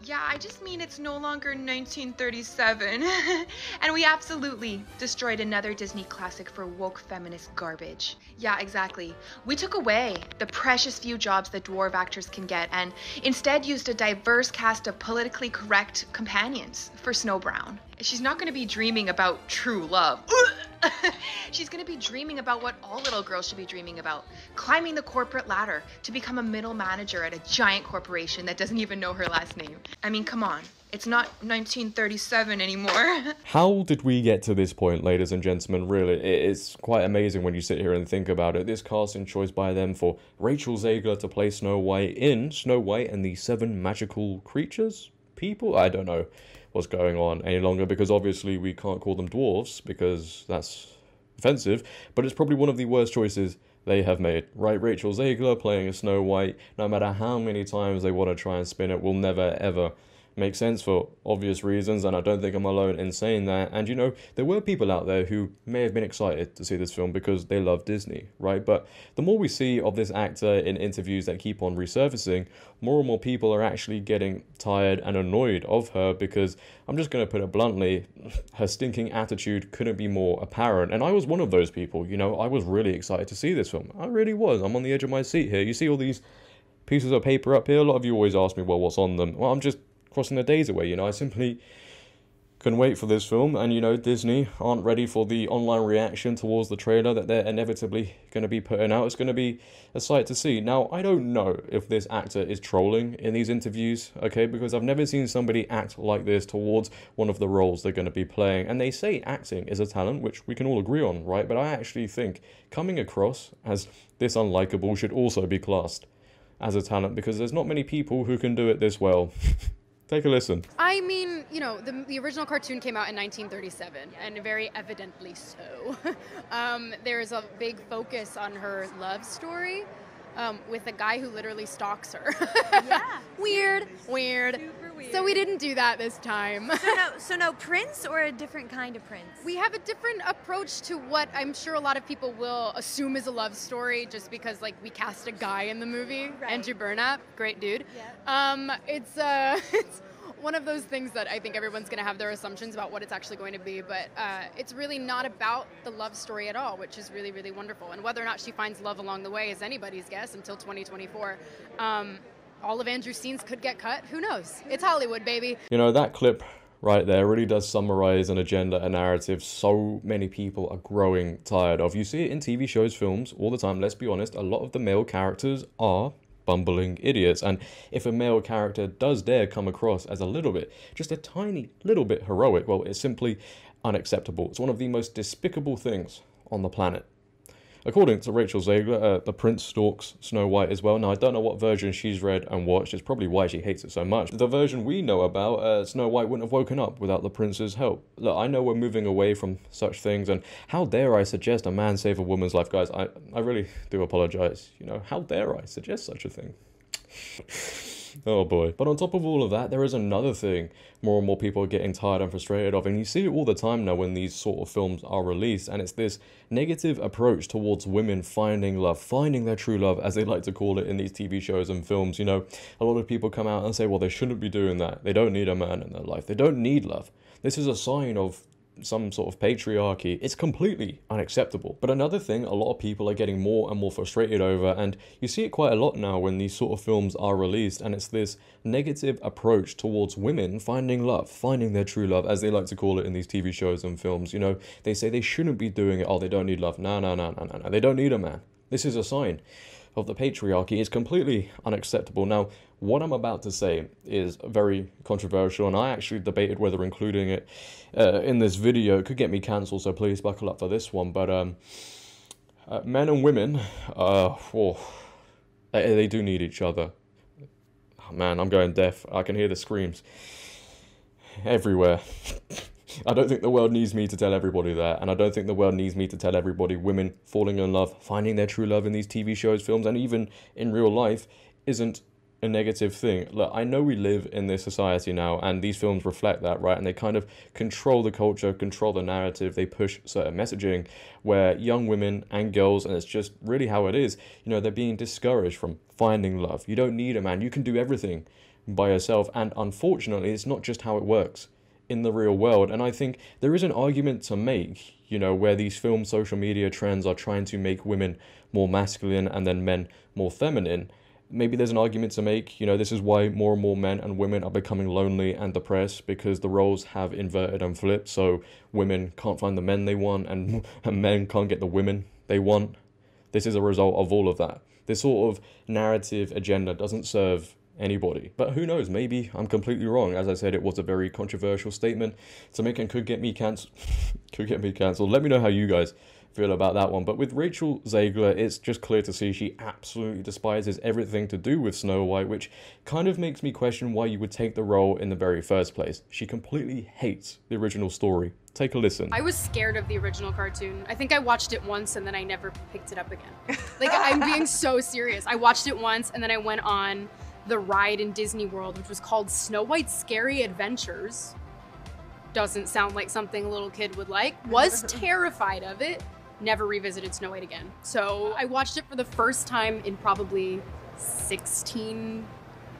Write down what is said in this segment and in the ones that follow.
Yeah, I just mean it's no longer 1937. And we absolutely destroyed another Disney classic for woke feminist garbage. Yeah, exactly. We took away the precious few jobs that dwarf actors can get and instead used a diverse cast of politically correct companions for Snow Brown. She's not going to be dreaming about true love. She's going to be dreaming about what all little girls should be dreaming about, climbing the corporate ladder to become a middle manager at a giant corporation that doesn't even know her last name. I mean, come on. It's not 1937 anymore. How did we get to this point, ladies and gentlemen? Really, it's quite amazing when you sit here and think about it. This casting choice by them for Rachel Zegler to play Snow White in Snow White and the Seven Magical Creatures? People? I don't know what's going on any longer, because obviously we can't call them dwarves because that's offensive, but it's probably one of the worst choices they have made, right? Rachel Zegler playing a Snow White, no matter how many times they want to try and spin it, will never ever make sense for obvious reasons, and I don't think I'm alone in saying that. And you know, there were people out there who may have been excited to see this film because they love Disney, right? But the more we see of this actor in interviews that keep on resurfacing, more and more people are actually getting tired and annoyed of her, because I'm just going to put it bluntly, her stinking attitude couldn't be more apparent. And I was one of those people, you know, I was really excited to see this film. I really was. I'm on the edge of my seat here. You see all these pieces of paper up here? A lot of you always ask me, well, what's on them? Well, I'm just crossing the days away, you know. I simply couldn't wait for this film, and you know, Disney aren't ready for the online reaction towards the trailer that they're inevitably going to be putting out. It's going to be a sight to see. Now, I don't know if this actor is trolling in these interviews, okay, because I've never seen somebody act like this towards one of the roles they're going to be playing. And they say acting is a talent, which we can all agree on, right? But I actually think coming across as this unlikable should also be classed as a talent, because there's not many people who can do it this well. Take a listen. I mean, you know, the original cartoon came out in 1937, and very evidently so. There's a big focus on her love story with a guy who literally stalks her. Yeah. Weird. Super weird. So we didn't do that this time. So no prince, or a different kind of prince? We have a different approach to what I'm sure a lot of people will assume is a love story, just because, like, we cast a guy in the movie, right. Andrew Burnap, great dude. Yep. It's one of those things that I think everyone's going to have their assumptions about what it's actually going to be, but it's really not about the love story at all, which is really, really wonderful. And whether or not she finds love along the way is anybody's guess until 2024. All of Andrew's scenes could get cut. Who knows? It's Hollywood, baby. You know, that clip right there really does summarize an agenda, a narrative so many people are growing tired of. You see it in TV shows, films, all the time. Let's be honest, a lot of the male characters are bumbling idiots. And if a male character does dare come across as a little bit, just a tiny little bit heroic, well, it's simply unacceptable. It's one of the most despicable things on the planet. According to Rachel Zegler, the prince stalks Snow White as well. Now, I don't know what version she's read and watched. It's probably why she hates it so much. The version we know about, Snow White wouldn't have woken up without the prince's help. Look, I know we're moving away from such things, and how dare I suggest a man save a woman's life, guys? I really do apologize. You know, how dare I suggest such a thing? Oh boy. But on top of all of that, there is another thing more and more people are getting tired and frustrated of, and you see it all the time now when these sort of films are released, and it's this negative approach towards women finding love, finding their true love, as they like to call it in these TV shows and films. You know, a lot of people come out and say, well, they shouldn't be doing that. They don't need a man in their life. They don't need love. This is a sign of some sort of patriarchy. It's completely unacceptable. But another thing a lot of people are getting more and more frustrated over, and you see it quite a lot now when these sort of films are released, and it's this negative approach towards women finding love, finding their true love, as they like to call it in these TV shows and films. You know, they say they shouldn't be doing it. Oh, they don't need love. No. They don't need a man. This is a sign of the patriarchy. Is completely unacceptable. Now, what I'm about to say is very controversial, and I actually debated whether including it in this video. It could get me cancelled, so please buckle up for this one. But men and women, they do need each other. Oh, man, I'm going deaf. I can hear the screams everywhere. I don't think the world needs me to tell everybody that, and I don't think the world needs me to tell everybody women falling in love, finding their true love in these TV shows, films, and even in real life isn't a negative thing. Look, I know we live in this society now, and these films reflect that, right? And they kind of control the culture, control the narrative. They push certain messaging where young women and girls, and it's just really how it is, you know, they're being discouraged from finding love. You don't need a man. You can do everything by herself. And unfortunately, it's not just how it works in the real world. And I think there is an argument to make, you know, where these film social media trends are trying to make women more masculine and then men more feminine. Maybe there's an argument to make, you know, this is why more and more men and women are becoming lonely and depressed, because the roles have inverted and flipped. So women can't find the men they want, and men can't get the women they want. This is a result of all of that. This sort of narrative agenda doesn't serve anybody. But who knows, maybe I'm completely wrong. As I said, it was a very controversial statement to make and could get me cancelled. Let me know how you guys feel about that one. But with Rachel Zegler, it's just clear to see she absolutely despises everything to do with Snow White, which kind of makes me question why you would take the role in the very first place. She completely hates the original story. Take a listen. I was scared of the original cartoon. I think I watched it once and then I never picked it up again. Like, I'm being so serious. I watched it once and then I went on the ride in Disney World, which was called Snow White's Scary Adventures. Doesn't sound like something a little kid would like. Was terrified of it. Never revisited Snow White again. So I watched it for the first time in probably 16,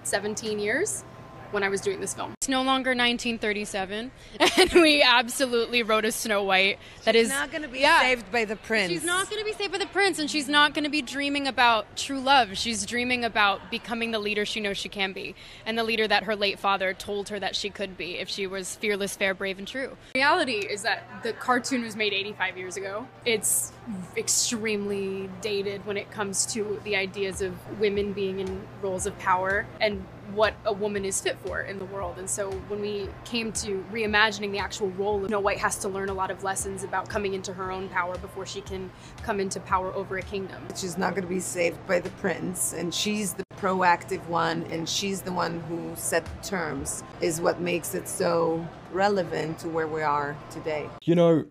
17 years when I was doing this film. It's no longer 1937, and we absolutely wrote a Snow White that is not going to be saved by the prince. She's not going to be saved by the prince, and she's not going to be dreaming about true love. She's dreaming about becoming the leader she knows she can be, and the leader that her late father told her that she could be if she was fearless, fair, brave, and true. Reality is that the cartoon was made 85 years ago. It's extremely dated when it comes to the ideas of women being in roles of power and what a woman is fit for in the world. And so when we came to reimagining the actual role, Snow White has to learn a lot of lessons about coming into her own power before she can come into power over a kingdom. She's not going to be saved by the prince, and she's the proactive one, and she's the one who set the terms, is what makes it so relevant to where we are today. You know,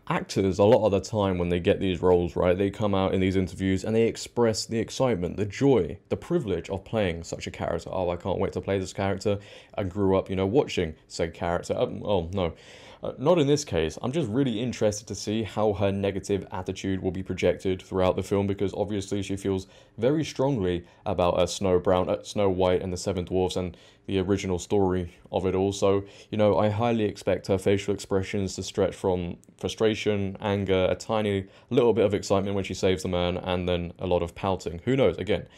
actors, a lot of the time when they get these roles, right, they come out in these interviews and they express the excitement, the joy, the privilege of playing such a character. Oh, I can't wait to play this character. I grew up, you know, watching said character. Oh, no. Not in this case. I'm just really interested to see how her negative attitude will be projected throughout the film, because obviously she feels very strongly about Snow White and the Seven Dwarfs and the original story of it all. So, you know, I highly expect her facial expressions to stretch from frustration, anger, a tiny little bit of excitement when she saves the man, and then a lot of pouting. Who knows? Again,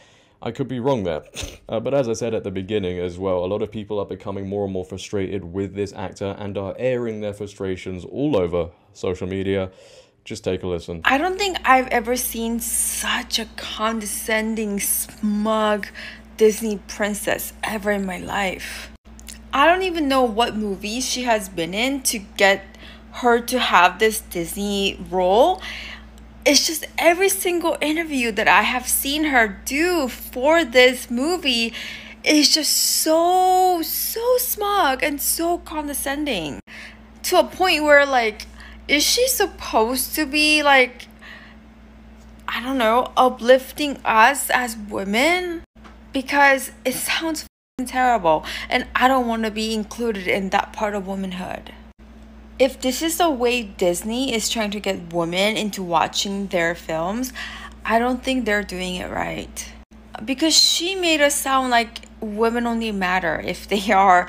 I could be wrong there. But as I said at the beginning as well, a lot of people are becoming more and more frustrated with this actor and are airing their frustrations all over social media. Just take a listen. I don't think I've ever seen such a condescending, smug Disney princess ever in my life. I don't even know what movies she has been in to get her to have this Disney role. It's just every single interview that I have seen her do for this movie is just so smug and so condescending. To a point where, like, is she supposed to be, like, I don't know, uplifting us as women? Because it sounds terrible, and I don't want to be included in that part of womanhood. If this is the way Disney is trying to get women into watching their films, I don't think they're doing it right. Because she made us sound like women only matter if they are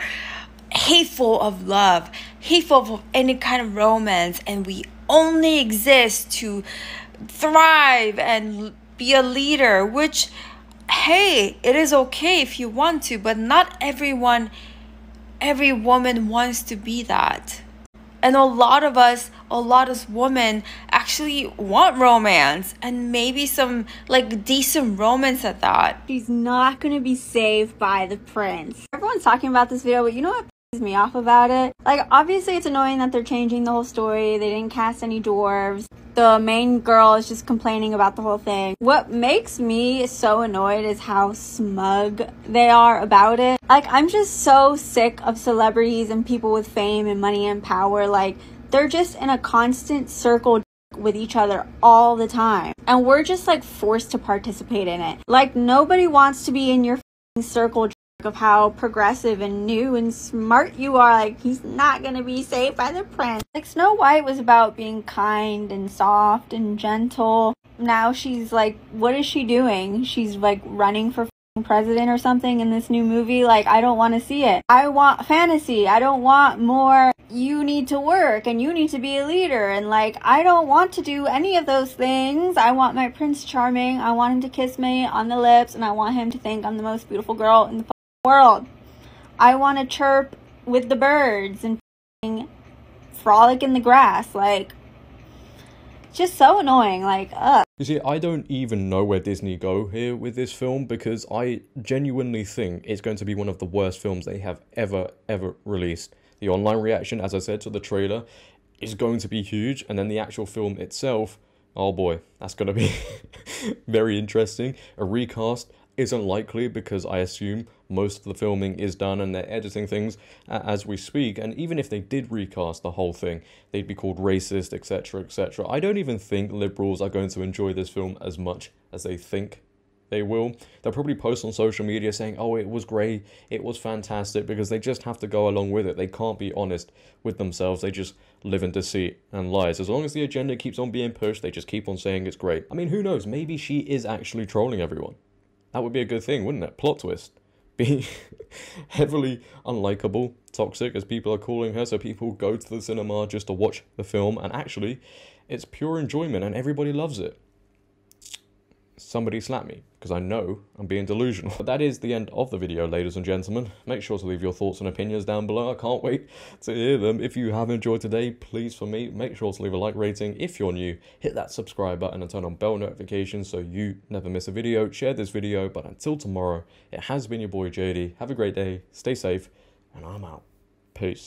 hateful of love, hateful of any kind of romance, and we only exist to thrive and be a leader, which, hey, it is okay if you want to, but not every woman wants to be that. And a lot of women actually want romance, and maybe some like decent romance at that. She's not going to be saved by the prince. Everyone's talking about this video, but you know what pisses me off about it? Like, obviously it's annoying that they're changing the whole story. They didn't cast any dwarves. The main girl is just complaining about the whole thing. What makes me so annoyed is how smug they are about it. Like, I'm just so sick of celebrities and people with fame and money and power. Like, they're just in a constant circle with each other all the time. And we're just, like, forced to participate in it. Like, nobody wants to be in your circle of how progressive and new and smart you are. Like, he's not gonna be saved by the prince. Like, Snow White was about being kind and soft and gentle. Now she's like, what is she doing? She's like running for president or something in this new movie. Like, I don't want to see it. I want fantasy. I don't want more you need to work and you need to be a leader, and like, I don't want to do any of those things. I want my Prince Charming. I want him to kiss me on the lips, and I want him to think I'm the most beautiful girl in the world. I want to chirp with the birds and frolic in the grass. Like, just so annoying. Like, ugh. You see, I don't even know where Disney go here with this film, because I genuinely think it's going to be one of the worst films they have ever released. The online reaction, as I said, to the trailer is going to be huge, and then the actual film itself, oh boy, that's going to be very interesting. A recast isn't likely, because I assume most of the filming is done and they're editing things as we speak, and even if they did recast the whole thing, they'd be called racist, etc, etc. I don't even think liberals are going to enjoy this film as much as they think they will. They'll probably post on social media saying, oh, it was great, it was fantastic, because they just have to go along with it. They can't be honest with themselves. They just live in deceit and lies. As long as the agenda keeps on being pushed, they just keep on saying it's great. I mean, who knows? Maybe she is actually trolling everyone. That would be a good thing, wouldn't it? Plot twist. Being heavily unlikable, toxic, as people are calling her, so people go to the cinema just to watch the film, and actually, it's pure enjoyment and everybody loves it. Somebody slap me, because I know I'm being delusional. But that is the end of the video, ladies and gentlemen. Make sure to leave your thoughts and opinions down below. I can't wait to hear them. If you have enjoyed today, please, for me, make sure to leave a like rating. If you're new, hit that subscribe button and turn on bell notifications so you never miss a video. Share this video, but until tomorrow, it has been your boy JD. Have a great day, stay safe, and I'm out. Peace.